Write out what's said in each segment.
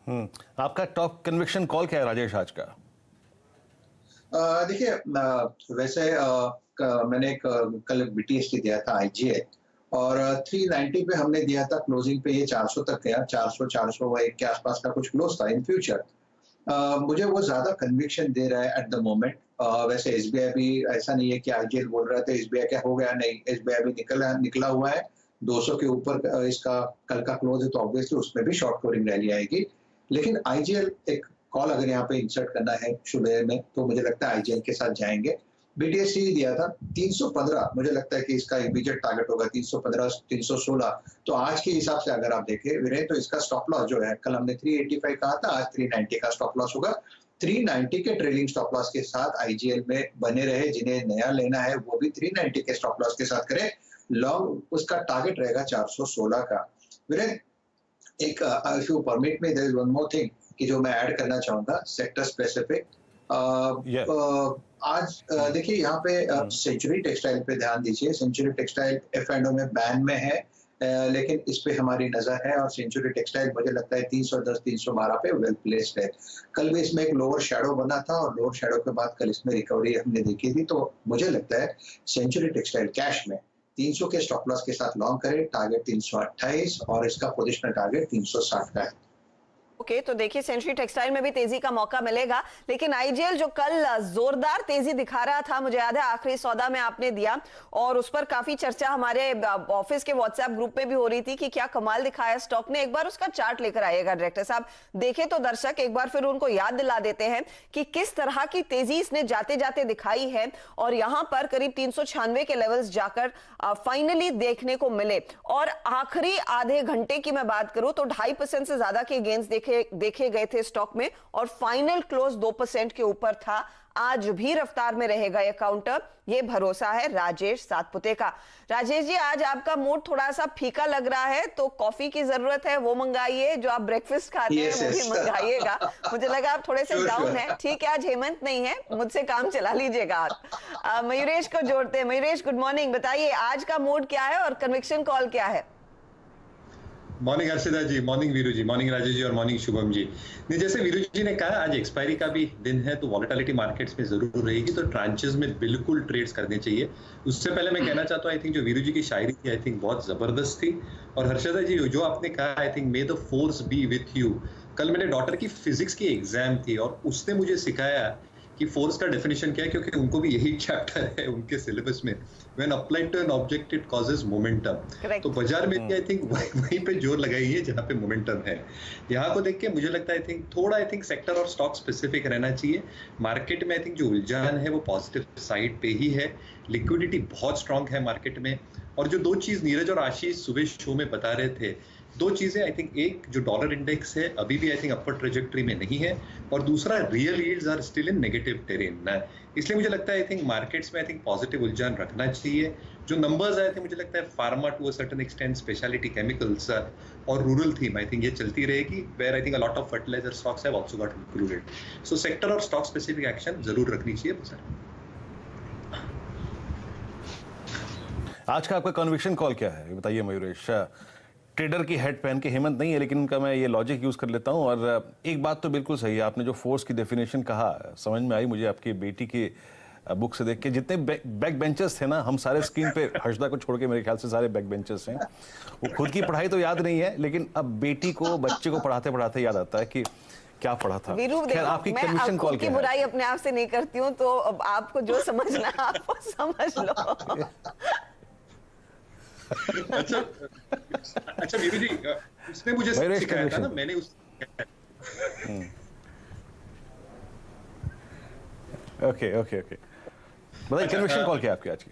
आपका top conviction call क्या है राजेश आज का? देखिए, वैसे मैंने कल बीटीएसटी दिया था आईजीएल, और 390 पे हमने दिया था। क्लोजिंग पे ये 400 तक गया, 400 401 के आसपास का कुछ क्लोज था इन फ्यूचर। मुझे वो ज्यादा कन्विक्शन दे रहा है एट द मोमेंट। वैसे एसबीआई भी ऐसा नहीं है कि आईजीएल बोल रहा था एसबीआई क्या हो गया, नहीं, एसबीआई भी निकला हुआ है 200 के ऊपर। इसका कल का क्लोज है तो ऑब्वियसली उसमें भी शॉर्ट कवरिंग रैली आएगी। लेकिन आईजीएल एक कॉल अगर यहाँ पे इंसर्ट करना है सुबह में, तो मुझे लगता है आईजीएल के साथ जाएंगे। बीटीएससी दिया था 315, मुझे लगता है कि इसका इमीडिएट टारगेट होगा 315 316। तो आज के हिसाब से अगर आप देखें वीरेन, तो इसका स्टॉप लॉस जो है, कल हमने 385 कहा था, आज 390 का स्टॉप लॉस होगा। 390 के ट्रेलिंग स्टॉप लॉस के साथ आईजीएल में बने रहे। जिन्हें नया लेना है वो भी 390 के स्टॉप लॉस के साथ करे। लॉन्ग उसका टारगेट रहेगा 416 का। वीरेन, एक if you permit me, there is one more thing कि जो मैं ऐड करना चाहूंगा, सेक्टर स्पेसिफिक। आज देखिए यहाँ पे सेंचुरी टेक्सटाइल पे ध्यान दीजिए। सेंचुरी टेक्सटाइल F&O में बैन में है, लेकिन इस पे हमारी नजर है। और सेंचुरी टेक्सटाइल मुझे लगता है 310 312 पे वेल प्लेस्ड है। कल भी इसमें एक लोअर शैडो बना था, और लोअर शैडो के बाद कल इसमें रिकवरी हमने देखी थी। तो मुझे लगता है सेंचुरी टेक्सटाइल कैश में 300 के स्टॉप लॉस के साथ लॉन्ग करे। टारगेट 328 और इसका पोजिशनल टारगेट 360 का है। ओके, तो देखिए सेंचुरी टेक्सटाइल में भी तेजी का मौका मिलेगा, लेकिन आईजीएल जो कल जोरदार तेजी दिखा रहा था, मुझे याद है आखिरी सौदा में आपने दिया और उस पर काफी चर्चा हमारे ऑफिस के व्हाट्सएप ग्रुप में भी हो रही थी कि क्या कमाल दिखाया स्टॉक ने। एक बार उसका चार्ट लेकर आइएगा डायरेक्टर साहब, देखे तो दर्शक एक बार फिर उनको याद दिला देते हैं कि किस तरह की तेजी इसने जाते जाते दिखाई है, और यहां पर करीब 396 के लेवल्स जाकर फाइनली देखने को मिले। और आखिरी आधे घंटे की मैं बात करूं तो 2.5% से ज्यादा के गेन्स देखे गए थे स्टॉक में, और फाइनल क्लोज 2% के ऊपर था। आज भी रफ्तार में रहेगा यह काउंटर, ये भरोसा है राजेश सातपुते का। राजेश जी, आज आपका मूड थोड़ा सा फीका लग रहा है, तो कॉफी की जरूरत है वो मंगाइए, जो आप ब्रेकफास्ट खाते हैं वो भी मंगाइएगा। मुझे लगा आप थोड़े से डाउन है। ठीक है, आज हेमंत नहीं है, मुझसे काम चला लीजिएगा आप। मयूरेश को जोड़ते हैं। मयूरेश, गुड मॉर्निंग, बताइए आज का मूड क्या है और कन्विक्शन कॉल क्या है? मॉर्निंग हर्षिता जी, मॉर्निंग वीरू जी, मॉर्निंग राजेश जी और मॉर्निंग शुभम जी। नहीं, जैसे वीरू जी ने कहा, आज एक्सपायरी का भी दिन है, तो वॉलेटिलिटी मार्केट्स में जरूर रहेगी, तो ट्रांचेस में बिल्कुल ट्रेड्स करने चाहिए। उससे पहले मैं कहना चाहता हूँ, आई थिंक जो वीरू जी की शायरी थी, आई थिंक बहुत जबरदस्त थी। और हर्षिता जी, जो आपने कहा, I think may the force B with you. कल मेरे डॉटर की फिजिक्स की एग्जाम थी और उसने मुझे सिखाया कि फोर्स का डेफिनेशन क्या है, क्योंकि उनको भी यही चैप्टर है उनके सिलेबस में। When applied to an object, it causes momentum. तो बाजार में आई थिंक वहीं पे जोर लगाई है जहाँ पे मोमेंटम है। यहाँ को देख के मुझे लगता है आई थिंक थोड़ा सेक्टर और स्टॉक स्पेसिफिक रहना चाहिए। मार्केट में आई थिंक जो उलझन है वो पॉजिटिव साइड पे ही है। लिक्विडिटी बहुत स्ट्रांग है मार्केट में। और जो दो चीज नीरज और आशीष सुबह शो में बता रहे थे, दो चीजें आई थिंक, एक जो डॉलर इंडेक्स है अभी भी आई थिंक अपवर्ड ट्रेजेक्टरी में नहीं है, और दूसरा real yields are still in negative terrain. इसलिए मुझे लगता है आई थिंक मार्केट्स में आई थिंक पॉजिटिव उलझन रखना चाहिए। जो नंबर्स आए थे, मुझे लगता है pharma to a certain extent, speciality chemicals और रूरल थीम, आई थिंक ये चलती रहेगी, where I think a lot of fertiliser stocks have also got included. So sector और स्टॉक स्पेसिफिक एक्शन जरूर रखनी चाहिए सर। आज का आपका कन्विक्शन कॉल क्या है, बताइए मयूरेश। ट्रेडर की हेड पहन के हेमंत नहीं है, लेकिन उनका मैं ये लॉजिक यूज कर लेता हूं। और एक बात तो बिल्कुल सही है, आपने जो फोर्स की डेफिनेशन कहा, समझ में आई मुझे आपकी बेटी की बुक से देख के। जितने बैक बेंचर्स थे ना, हम सारे स्क्रीन पे, हर्षदा को छोड़ के मेरे ख्याल से सारे बैक बेंचर्स हैं। वो खुद की पढ़ाई तो याद नहीं है, लेकिन अब बेटी को, बच्चे को पढ़ाते पढ़ाते याद आता है कि क्या पढ़ा था। खैर, आपकी कन्विक्शन कॉल क्या है? मैं बुराई अपने आप से नहीं करती हूँ, तो अब आपको जो समझना आप समझ लो। अच्छा वीरू जी, उसने मुझे सिखाया था ना, मैंने ओके बताइए कन्विक्शन कॉल क्या है आपकी आज की?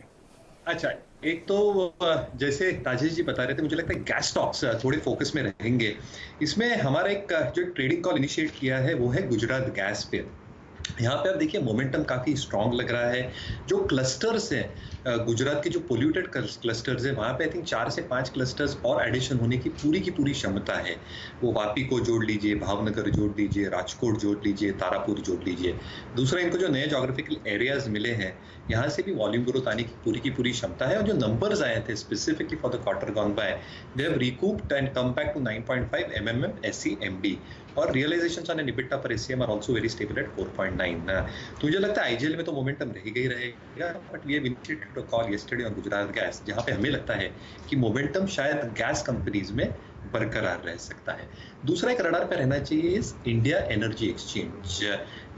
अच्छा, एक तो जैसे राजेश जी बता रहे थे, मुझे लगता है गैस स्टॉक्स थोड़े फोकस में रहेंगे। इसमें हमारा एक जो ट्रेडिंग कॉल इनिशिएट किया है वो है गुजरात गैस पे। यहाँ पे आप देखिए मोमेंटम काफी स्ट्रांग लग रहा है। जो क्लस्टर्स हैं गुजरात के जो पोल्यूटेड क्लस्टर्स हैं वहाँ पे आई थिंक 4 से 5 क्लस्टर्स और एडिशन होने की पूरी क्षमता है। वो वापी को जोड़ लीजिए, भावनगर जोड़ लीजिए, राजकोट जोड़ लीजिए, तारापुर जोड़ लीजिए। दूसरा, इनको जो नए जोग्राफिकल एरियाज मिले हैं यहाँ से भी वॉल्यूम ग्रोथ आने की पूरी क्षमता है। और जो नंबर्स आए थे specifically for the quarter gone by, they have recouped and come back to 9.5 MMM SCMD और रियलाइजेशंस ऑन एन EBITDA पर SCM are also very stable at 4.9। तो मुझे लगता है आईजीएल में तो मोमेंटम रहेगा ही रहेगा, but we have initiated to call yesterday on Gujarat Gas, जहां पे हमें लगता है कि मोमेंटम शायद गैस कंपनीज में बरकरार रह सकता है। दूसरा एक रडार पे रहना चाहिए इस इंडिया एनर्जी एक्सचेंज।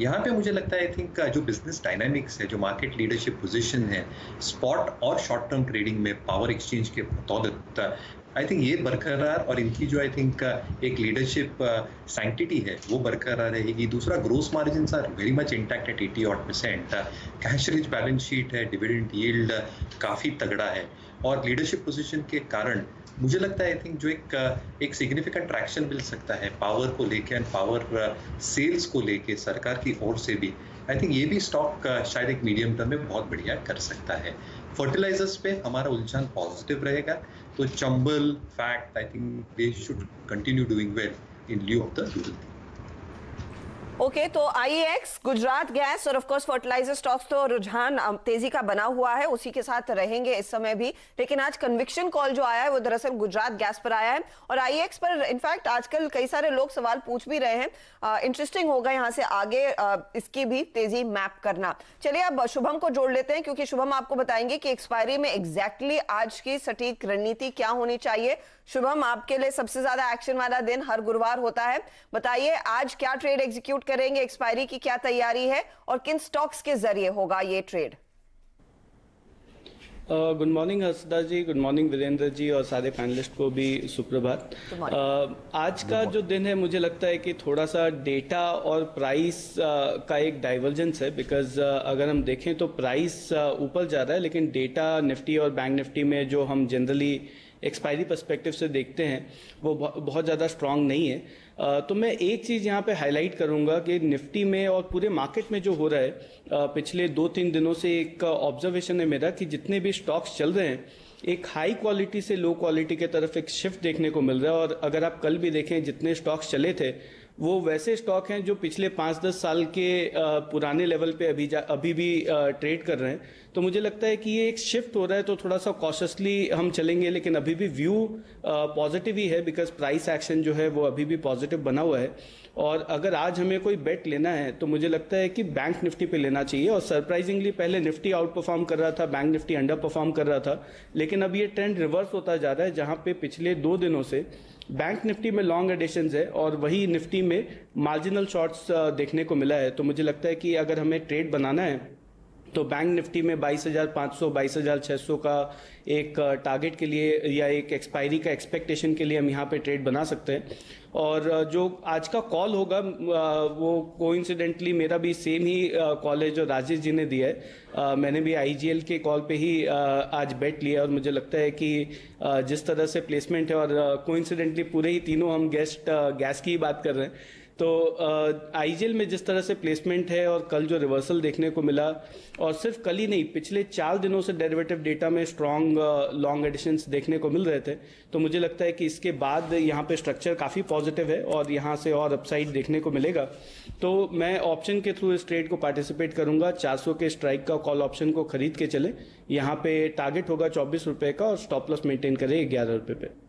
यहाँ पे मुझे लगता है आई थिंक जो बिजनेस डायनामिक्स है, जो मार्केट लीडरशिप पोजीशन है स्पॉट और शॉर्ट टर्म ट्रेडिंग में पावर एक्सचेंज के बतौलत, आई थिंक ये बरकरार और इनकी जो आई थिंक एक लीडरशिप सैंक्टिटी है वो बरकरार रहेगी। दूसरा, gross margins are very much intact at 80% cash rich balance sheet है, डिविडेंड यील्ड काफी तगड़ा है और लीडरशिप पोजीशन के कारण मुझे लगता है आई थिंक जो एक सिग्निफिकेंट ट्रैक्शन मिल सकता है पावर को लेके एंड पावर सेल्स को लेके सरकार की ओर से भी। आई थिंक ये भी स्टॉक शायद एक मीडियम टर्म में बहुत बढ़िया कर सकता है। फर्टिलाइजर्स पे हमारा उलझन पॉजिटिव रहेगा, तो Chambal, fact, I think they should continue doing well in लिeu of the rural. Okay, तो IEX, गुजरात गैस और ऑफ कोर्स फर्टिलाइजर स्टॉक्स तो रुझान तेजी का बना हुआ है, उसी के साथ रहेंगे इस समय भी। लेकिन आज कन्विक्शन कॉल जो आया है वो दरअसल गुजरात गैस पर आया है और IEX पर इनफैक्ट आजकल कई सारे लोग सवाल पूछ भी रहे हैं। इंटरेस्टिंग होगा यहाँ से आगे इसकी भी तेजी मैप करना। चलिए अब शुभम को जोड़ लेते हैं, क्योंकि शुभम आपको बताएंगे कि एक्सपायरी में एग्जैक्टली आज की सटीक रणनीति क्या होनी चाहिए। शुभम, आपके लिए सबसे ज्यादा एक्शन वाला दिन हर गुरुवार होता है, बताइए आज क्या ट्रेड एग्जीक्यूट करेंगे, एक्सपायरी की क्या तैयारी है और किन स्टॉक्स के जरिए होगा ये ट्रेड? गुड मॉर्निंग हर्षदा जी, गुड मॉर्निंग वीरेंद्र जी और सारे पैनलिस्ट को भी सुप्रभात। आज का जो दिन है मुझे लगता है कि थोड़ा सा डेटा और प्राइस का एक डाइवर्जेंस है, बिकॉज अगर हम देखें तो प्राइस ऊपर जा रहा है लेकिन डेटा निफ्टी और बैंक निफ्टी में जो हम जनरली एक्सपायरी पर्सपेक्टिव से देखते हैं वो बहुत ज़्यादा स्ट्रांग नहीं है। तो मैं एक चीज़ यहाँ पे हाईलाइट करूँगा कि निफ्टी में और पूरे मार्केट में जो हो रहा है पिछले 2-3 दिनों से एक ऑब्जर्वेशन है मेरा कि जितने भी स्टॉक्स चल रहे हैं एक हाई क्वालिटी से लो क्वालिटी के तरफ एक शिफ्ट देखने को मिल रहा है। और अगर आप कल भी देखें जितने स्टॉक्स चले थे वो वैसे स्टॉक हैं जो पिछले 5-10 साल के पुराने लेवल पे अभी भी ट्रेड कर रहे हैं। तो मुझे लगता है कि ये एक शिफ्ट हो रहा है, तो थोड़ा सा कॉशियसली हम चलेंगे, लेकिन अभी भी व्यू पॉजिटिव ही है बिकॉज प्राइस एक्शन जो है वो अभी भी पॉजिटिव बना हुआ है। और अगर आज हमें कोई बेट लेना है तो मुझे लगता है कि बैंक निफ्टी पे लेना चाहिए। और सरप्राइजिंगली पहले निफ्टी आउट परफॉर्म कर रहा था, बैंक निफ्टी अंडर परफॉर्म कर रहा था, लेकिन अब ये ट्रेंड रिवर्स होता जा रहा है जहां पे पिछले 2 दिनों से बैंक निफ्टी में लॉन्ग एडिशंस है और वही निफ्टी में मार्जिनल शॉर्ट्स देखने को मिला है। तो मुझे लगता है कि अगर हमें ट्रेड बनाना है तो बैंक निफ्टी में 22,500 22,600 का एक टारगेट के लिए या एक एक्सपायरी का एक्सपेक्टेशन के लिए हम यहाँ पे ट्रेड बना सकते हैं। और जो आज का कॉल होगा वो कोइंसिडेंटली मेरा भी सेम ही कॉल है जो राजेश जी ने दिया है। मैंने भी IGL के कॉल पे ही आज बेट लिया और मुझे लगता है कि जिस तरह से प्लेसमेंट है और कोइंसिडेंटली पूरे ही तीनों हम गैस की ही बात कर रहे हैं, तो IGL में जिस तरह से प्लेसमेंट है और कल जो रिवर्सल देखने को मिला, और सिर्फ कल ही नहीं पिछले 4 दिनों से डेरिवेटिव डेटा में स्ट्रॉन्ग लॉन्ग एडिशंस देखने को मिल रहे थे, तो मुझे लगता है कि इसके बाद यहाँ पे स्ट्रक्चर काफ़ी पॉजिटिव है और यहाँ से और अपसाइड देखने को मिलेगा। तो मैं ऑप्शन के थ्रू इस ट्रेड को पार्टिसिपेट करूंगा। 400 के स्ट्राइक का कॉल ऑप्शन को खरीद के चले। यहाँ पे टारगेट होगा 24 रुपये का और स्टॉप लॉस मेंटेन करें 11 रुपये पे।